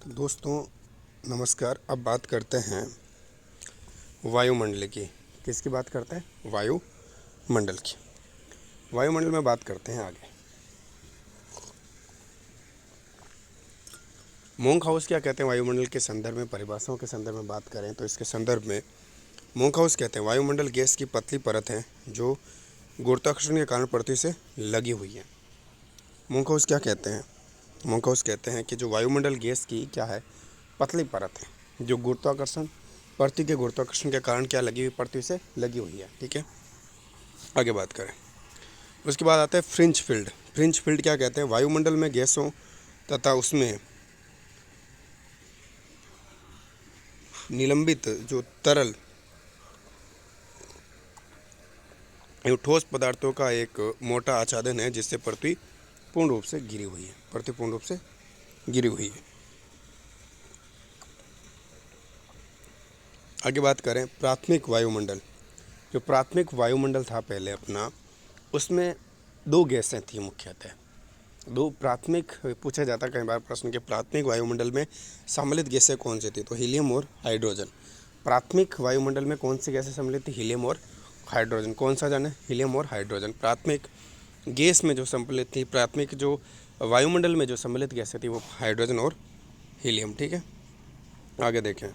तो दोस्तों नमस्कार। अब बात करते हैं वायुमंडल की। किसकी बात करते हैं? वायुमंडल की। वायुमंडल में बात करते हैं आगे। मोंक हाउस क्या कहते हैं वायुमंडल के संदर्भ में? परिभाषाओं के संदर्भ में बात करें तो इसके संदर्भ में मोंक हाउस कहते हैं वायुमंडल गैस की पतली परत है जो गुरुत्वाकर्षण के कारण पृथ्वी से लगी हुई है। मोंक हाउस क्या कहते हैं? मोंक हाउस कहते हैं कि जो वायुमंडल गैस की क्या है, पतली परत है जो गुरुत्वाकर्षण पृथ्वी के गुरुत्वाकर्षण के कारण क्या लगी हुई, पृथ्वी से लगी हुई है। ठीक है, आगे बात करें। उसके बाद आता है फ्रिंज फील्ड। फ्रिंज फील्ड क्या कहते हैं? वायुमंडल में गैसों तथा उसमें निलंबित जो तरल एवं ठोस पदार्थों का एक मोटा आच्छादन है जिससे पृथ्वी पूर्ण रूप से घिरी हुई है। पृथ्वी पूर्ण रूप से घिरी हुई है। आगे बात करें प्राथमिक वायुमंडल। जो प्राथमिक वायुमंडल था पहले अपना, उसमें दो गैसें थी मुख्यतः। दो प्राथमिक पूछा जाता कई बार प्रश्न के प्राथमिक वायुमंडल में सम्मिलित गैसें कौन सी थी? तो हीलियम और हाइड्रोजन। प्राथमिक वायुमंडल में कौन सी गैसें सम्मिलित थी? हीलियम और हाइड्रोजन। कौन सा जाने? हीलियम और हाइड्रोजन। प्राथमिक गैस में जो सम्मिलित थी, प्राथमिक जो वायुमंडल में जो सम्मिलित गैसें थी वो हाइड्रोजन और हीलियम। ठीक है, आगे देखें।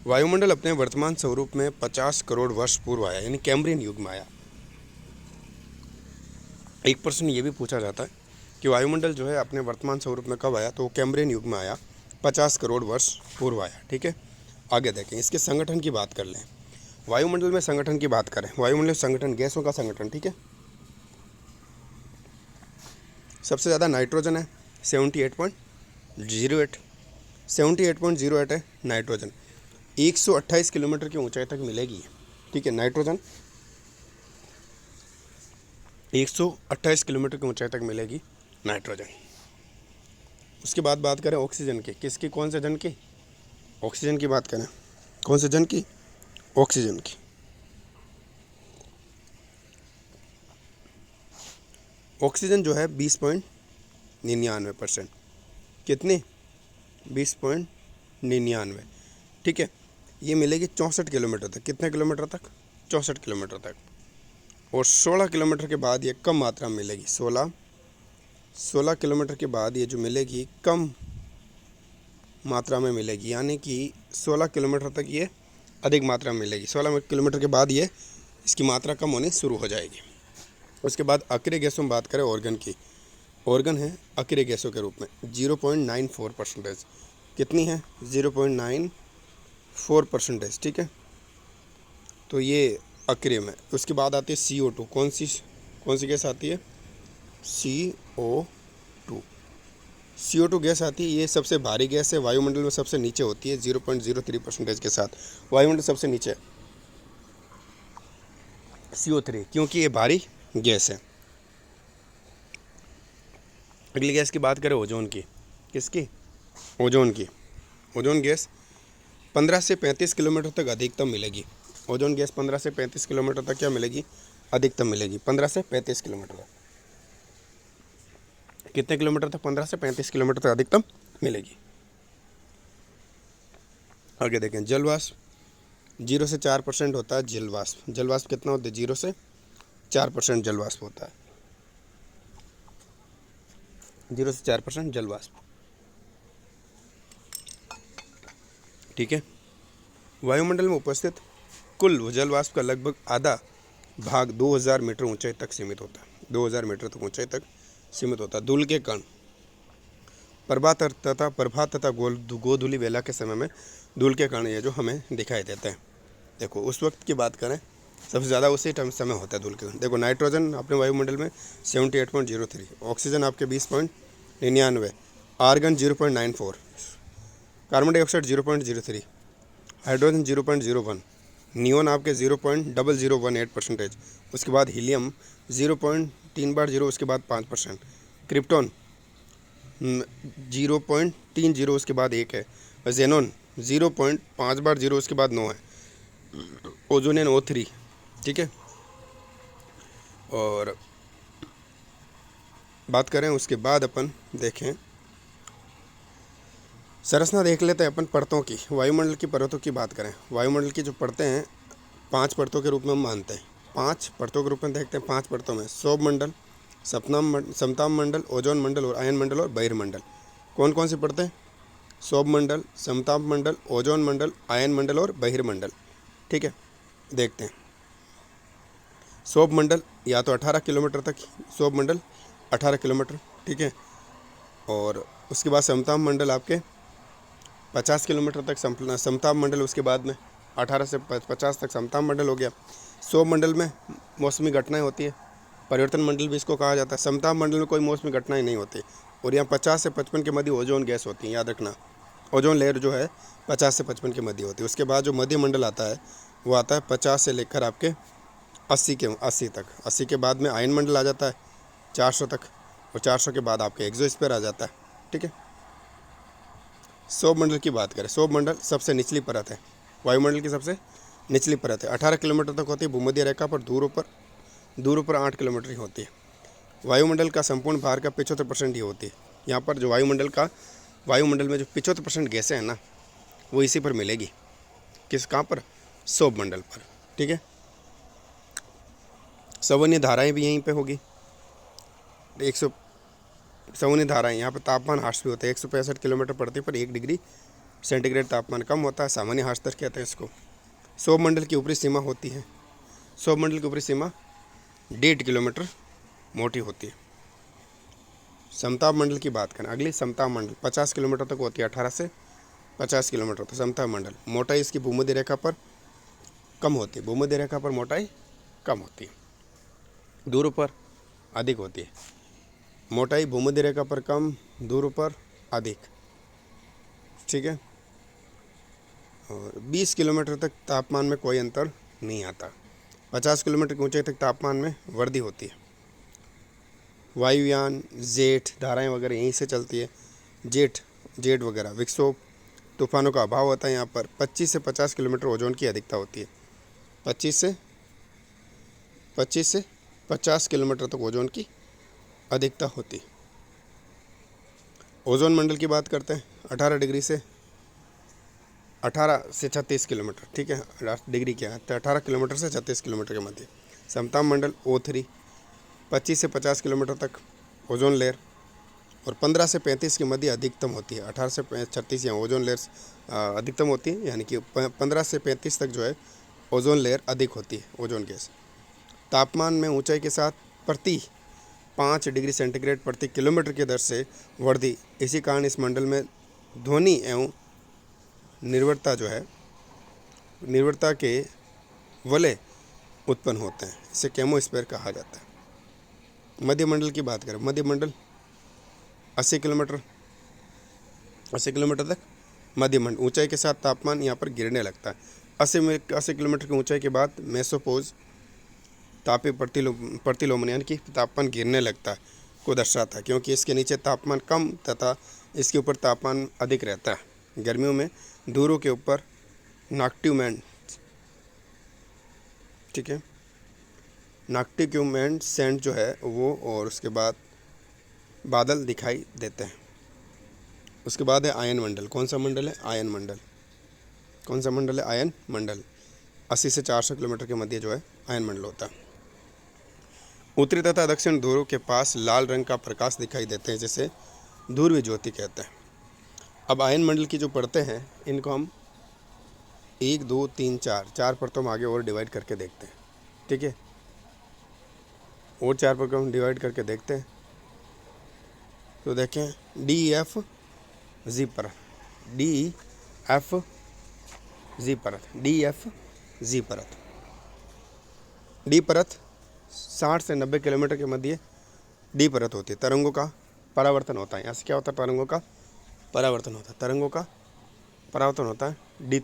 वायुमंडल अपने वर्तमान स्वरूप में 50 करोड़ वर्ष पूर्व आया, यानी कैम्ब्रियन युग में आया। एक प्रश्न ये भी पूछा जाता है कि वायुमंडल जो है अपने वर्तमान स्वरूप में कब आया? तो कैम्ब्रियन युग में आया, 50 करोड़ वर्ष पूर्व आया। ठीक है, आगे देखें। इसके संगठन की बात कर लें। वायुमंडल में संगठन की बात करें, वायुमंडल संगठन, गैसों का संगठन। ठीक है, सबसे ज़्यादा नाइट्रोजन है 78.08, 78.08 है नाइट्रोजन। 128 किलोमीटर की ऊंचाई तक मिलेगी। ठीक है, नाइट्रोजन 128 किलोमीटर की ऊंचाई तक मिलेगी नाइट्रोजन। उसके बाद बात करें ऑक्सीजन की। किसकी? कौन से जन की? ऑक्सीजन की बात करें। कौन से जन की? ऑक्सीजन की। ऑक्सीजन जो है 20.99%। कितनी? 20.99। ठीक है, ये मिलेगी 64 किलोमीटर तक। कितने किलोमीटर तक? 64 किलोमीटर तक। और 16 किलोमीटर के बाद ये कम मात्रा में मिलेगी। 16 किलोमीटर के बाद ये जो मिलेगी कम मात्रा में मिलेगी, यानी कि 16 किलोमीटर तक ये अधिक मात्रा में मिलेगी। 16 किलोमीटर के बाद ये इसकी मात्रा कम होनी शुरू हो जाएगी। उसके बाद अक्रिय गैसों में बात करें ऑर्गन की। ऑर्गन है अक्रिय गैसों के रूप में 0.94%। कितनी है? 0.94%। ठीक है, तो ये अक्रिय में। उसके बाद आती है CO2। कौन सी गैस आती है? CO2। CO2 गैस आती है, ये सबसे भारी गैस है, वायुमंडल में सबसे नीचे होती है 0.03% के साथ। वायुमंडल सबसे नीचे CO3, क्योंकि ये भारी गैस है। अगली गैस की बात करें ओजोन की। किसकी? ओजोन की। ओजोन गैस 15 से 35 किलोमीटर तक अधिकतम मिलेगी। ओजोन गैस 15 से 35 किलोमीटर तक क्या मिलेगी? अधिकतम मिलेगी। 15 से 35 किलोमीटर तक। कितने किलोमीटर तक? 15 से 35 किलोमीटर तक अधिकतम मिलेगी। आगे देखें जलवाष्प। 0 से 4% होता है जलवाष्प। जलवाष्प कितना होता है? 0 से 4% जलवाष्प होता है। 0 से 4% जलवाष्प। ठीक है, वायुमंडल में उपस्थित कुल जलवाष्प का लगभग आधा भाग 2000 मीटर ऊंचाई तक सीमित होता है। 2000 मीटर तक ऊंचाई तक सीमित होता है। धूल के कण। प्रभात तथा गोधूली वेला के समय में धूल के कण ये जो हमें दिखाई देते हैं। देखो उस वक्त की बात करें, सबसे ज़्यादा उसी टाइम समय होता है धूल के कण। देखो नाइट्रोजन अपने वायुमंडल में 78.03, ऑक्सीजन आपके 20.99, argon 0.94, carbon dioxide 0.03, hydrogen 0.01, neon आपके 0.0018%। उसके बाद हीलियम 0.3 उसके बाद 5%, क्रिप्टॉन 0.30 उसके बाद 1 है, जेनॉन 0.5 उसके बाद 9 है, ओजोनियन O3। ठीक है, और बात करें उसके बाद अपन देखें संरचना देख लेते हैं अपन परतों की। वायुमंडल की परतों की बात करें, वायुमंडल की जो परतें हैं 5 परतों के रूप में हम मानते हैं। 5 परतों के रूप में देखते हैं। 5 परतों में सौभ मंडल, समताप मंडल, ओजोन मंडल और आयन मंडल और बहिर्मंडल। कौन कौन सी परतें? सौभ मंडल, समताप मंडल, ओजोन मंडल, आयन मंडल और बहिर्मंडल। ठीक है, देखते हैं। सौभ मंडल या तो 18 किलोमीटर तक, सौभ मंडल 18 किलोमीटर, ठीक है। और उसके बाद समताप मंडल आपके 50 किलोमीटर तक, समताप मंडल उसके बाद में 18 से 50 तक समताप मंडल हो गया। सौभ मंडल में मौसमी घटनाएं होती है, परिवर्तन मंडल भी इसको कहा जाता है। समताप मंडल में कोई मौसमी घटनाएं नहीं होती। और यहाँ 50 से 55 के मध्य ओजोन गैस होती है, याद रखना। ओजोन लेयर जो है 50 से 55 के मध्य होती है। उसके बाद जो मध्य मंडल आता है वो आता है 50 से लेकर आपके 80 तक। 80 के बाद में आयन मंडल आ जाता है 400 तक, और 400 के बाद आपके एक्सोस्फीयर आ जाता है। ठीक है, सौभ मंडल की बात करें, सौभ मंडल सबसे निचली परत है, वायुमंडल की सबसे निचली परत है। 18 किलोमीटर तक होती है भूमध्य रेखा पर, दूर ऊपर 8 किलोमीटर ही होती है। वायुमंडल का संपूर्ण भार का 75% ही होती है। यहाँ पर जो वायुमंडल में जो 75% गैसें हैं ना, वो इसी पर मिलेगी। कहाँ पर? सौभ मंडल पर। ठीक है, सवन्य धाराएं भी यहीं पे होगी। 100 सवन्य धाराएं, यहाँ पर तापमान ह्रास भी होता है। 165 किलोमीटर प्रति पर 1 डिग्री सेंटीग्रेड तापमान कम होता है, सामान्य ह्रास दर कहते हैं इसको। सौभ मंडल की ऊपरी सीमा होती है, सौभ मंडल की ऊपरी सीमा 1.5 किलोमीटर मोटी होती है। समताप मंडल की बात करें, अगली समताप मंडल 50 किलोमीटर तक होती है, 18 से 50 किलोमीटर तक समताप मंडल। मोटाई इसकी भूमध्य रेखा पर कम होती है, भूमध्य रेखा पर मोटाई कम होती है, दूर पर अधिक होती है। मोटाई भूमध्य रेखा पर कम, दूर पर अधिक। ठीक है, और 20 किलोमीटर तक तापमान में कोई अंतर नहीं आता। 50 किलोमीटर की ऊंचाई तक तापमान में वृद्धि होती है। वायुयान, जेट धाराएं वगैरह यहीं से चलती है। जेट वगैरह विक्षोभ, तूफानों का अभाव होता है। यहाँ पर 25 से 50 किलोमीटर ओजोन की अधिकता होती है। 25 से 50 किलोमीटर तक ओजोन की अधिकता होती है। ओजोन मंडल की बात करते हैं, 18 से 36 किलोमीटर। ठीक है, डिग्री क्या है? तो 18 किलोमीटर से 36 किलोमीटर के मध्य। समताप मंडल O3 25 से 50 किलोमीटर तक ओजोन लेयर, और 15 से 35 के मध्य अधिकतम होती है। 18 से 36 यहाँ ओजोन लेयर अधिकतम होती है, यानी कि 15 से 35 तक जो है ओजोन लेयर अधिक होती है, ओजोन गैस। तापमान में ऊंचाई के साथ प्रति 5 डिग्री सेंटीग्रेड प्रति किलोमीटर की दर से वृद्धि। इसी कारण इस मंडल में ध्वनि एवं निर्वरता के वलय उत्पन्न होते हैं। इसे केमोस्फीयर कहा जाता है। मध्य मंडल की बात करें, मध्य मंडल 80 किलोमीटर तक मध्य मंडल। ऊंचाई के साथ तापमान यहाँ पर गिरने लगता है। 80 किलोमीटर की ऊंचाई के बाद मेसोपोज तापीय प्रतिलोमन यानी कि तापमान गिरने लगता है को दर्शाता है, क्योंकि इसके नीचे तापमान कम तथा इसके ऊपर तापमान अधिक रहता है। गर्मियों में दूरों के ऊपर नॉक्टिक्यूमेंट, ठीक है, नॉक्टिक्यूमेंट सेंट जो है वो, और उसके बाद बादल दिखाई देते हैं। उसके बाद है आयन मंडल। कौन सा मंडल है? आयन मंडल। कौन सा मंडल है? आयन मंडल। 80 से 400 किलोमीटर के मध्य जो है आयन मंडल होता है। उत्तरी तथा दक्षिण ध्रुव के पास लाल रंग का प्रकाश दिखाई देते हैं, जिसे ध्रुवीय ज्योति कहते हैं। अब आयन मंडल की जो परतें हैं इनको हम 1 2 3 4 परतों में आगे और डिवाइड करके देखते हैं। ठीक है, और 4 परतों में डिवाइड करके देखते हैं तो देखें DEFG परत, DEFG परत। डी परत 60 से 90 किलोमीटर के मध्य डी परत होती है। तरंगों का परावर्तन होता है। यहाँ से क्या होता है? तरंगों का परावर्तन होता है। तरंगों का परावर्तन होता है। डी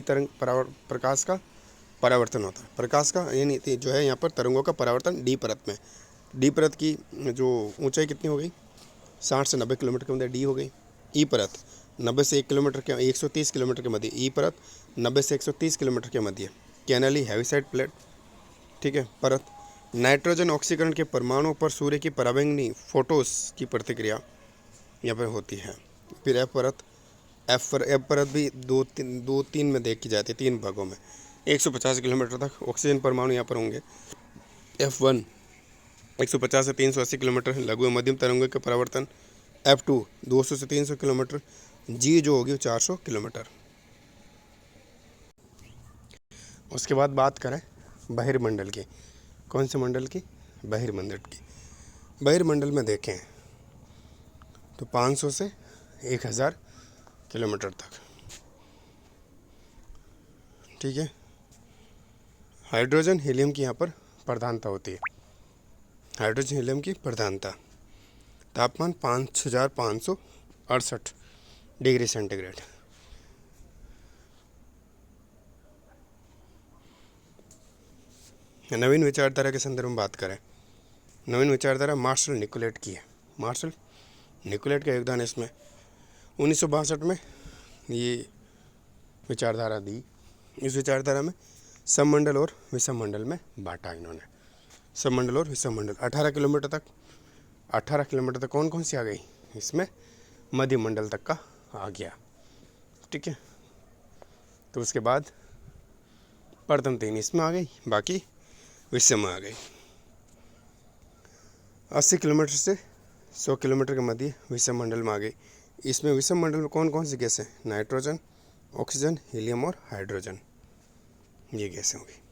तरंग प्रकाश का परावर्तन होता है। प्रकाश का यानी जो है यहाँ पर तरंगों का परावर्तन डी परत में। डी परत की जो ऊंचाई कितनी हो गई? 60 से 90 किलोमीटर के मध्य डी हो गई। ई परत 90 से 130 किलोमीटर के मध्य। ई परत 90 से 130 किलोमीटर के मध्य। कैनली हैवीसाइड प्लेट, ठीक है, परत। नाइट्रोजन ऑक्सीकरण के परमाणुओं पर सूर्य की पराबैंगनी फोटोस की प्रतिक्रिया यहाँ पर होती है। फिर एफ परत एफ परत भी दो तीन में देखी जाती है, 3 भागों में। 150 किलोमीटर तक ऑक्सीजन परमाणु यहाँ पर होंगे। F1 150 से 380 किलोमीटर लघु एवं मध्यम तरंगों के परावर्तन। F2 200 से 300 किलोमीटर। जी जो होगी वो 400 किलोमीटर। उसके बाद बात करें बहिर्मंडल की। कौन से मंडल की? बहिर्मंडल की। बहिर्मंडल में देखें तो 500 से 1000 किलोमीटर तक, ठीक है। हाइड्रोजन हीलियम की यहाँ पर प्रधानता होती है। हाइड्रोजन हीलियम की प्रधानता। तापमान 5568 डिग्री सेंटीग्रेड। नवीन विचारधारा के संदर्भ में बात करें, नवीन विचारधारा मार्शल निकोलेट की है। मार्शल निकोलेट का योगदान इसमें 1962 में ये विचारधारा दी। इस विचारधारा में सममंडल और विषममंडल में बांटा इन्होंने। सममंडल और विषममंडल 18 किलोमीटर तक। 18 किलोमीटर तक कौन कौन सी आ गई? इसमें मध्य मंडल तक का आ गया, ठीक है। तो उसके बाद प्रथम 3 इसमें आ गई, बाकी विषम में आ गई। 80 किलोमीटर से 100 किलोमीटर के मध्य विषम मंडल में आ गई। इसमें विषम मंडल में कौन कौन सी गैसें? नाइट्रोजन, ऑक्सीजन, हीलियम और हाइड्रोजन, ये गैसें होंगी।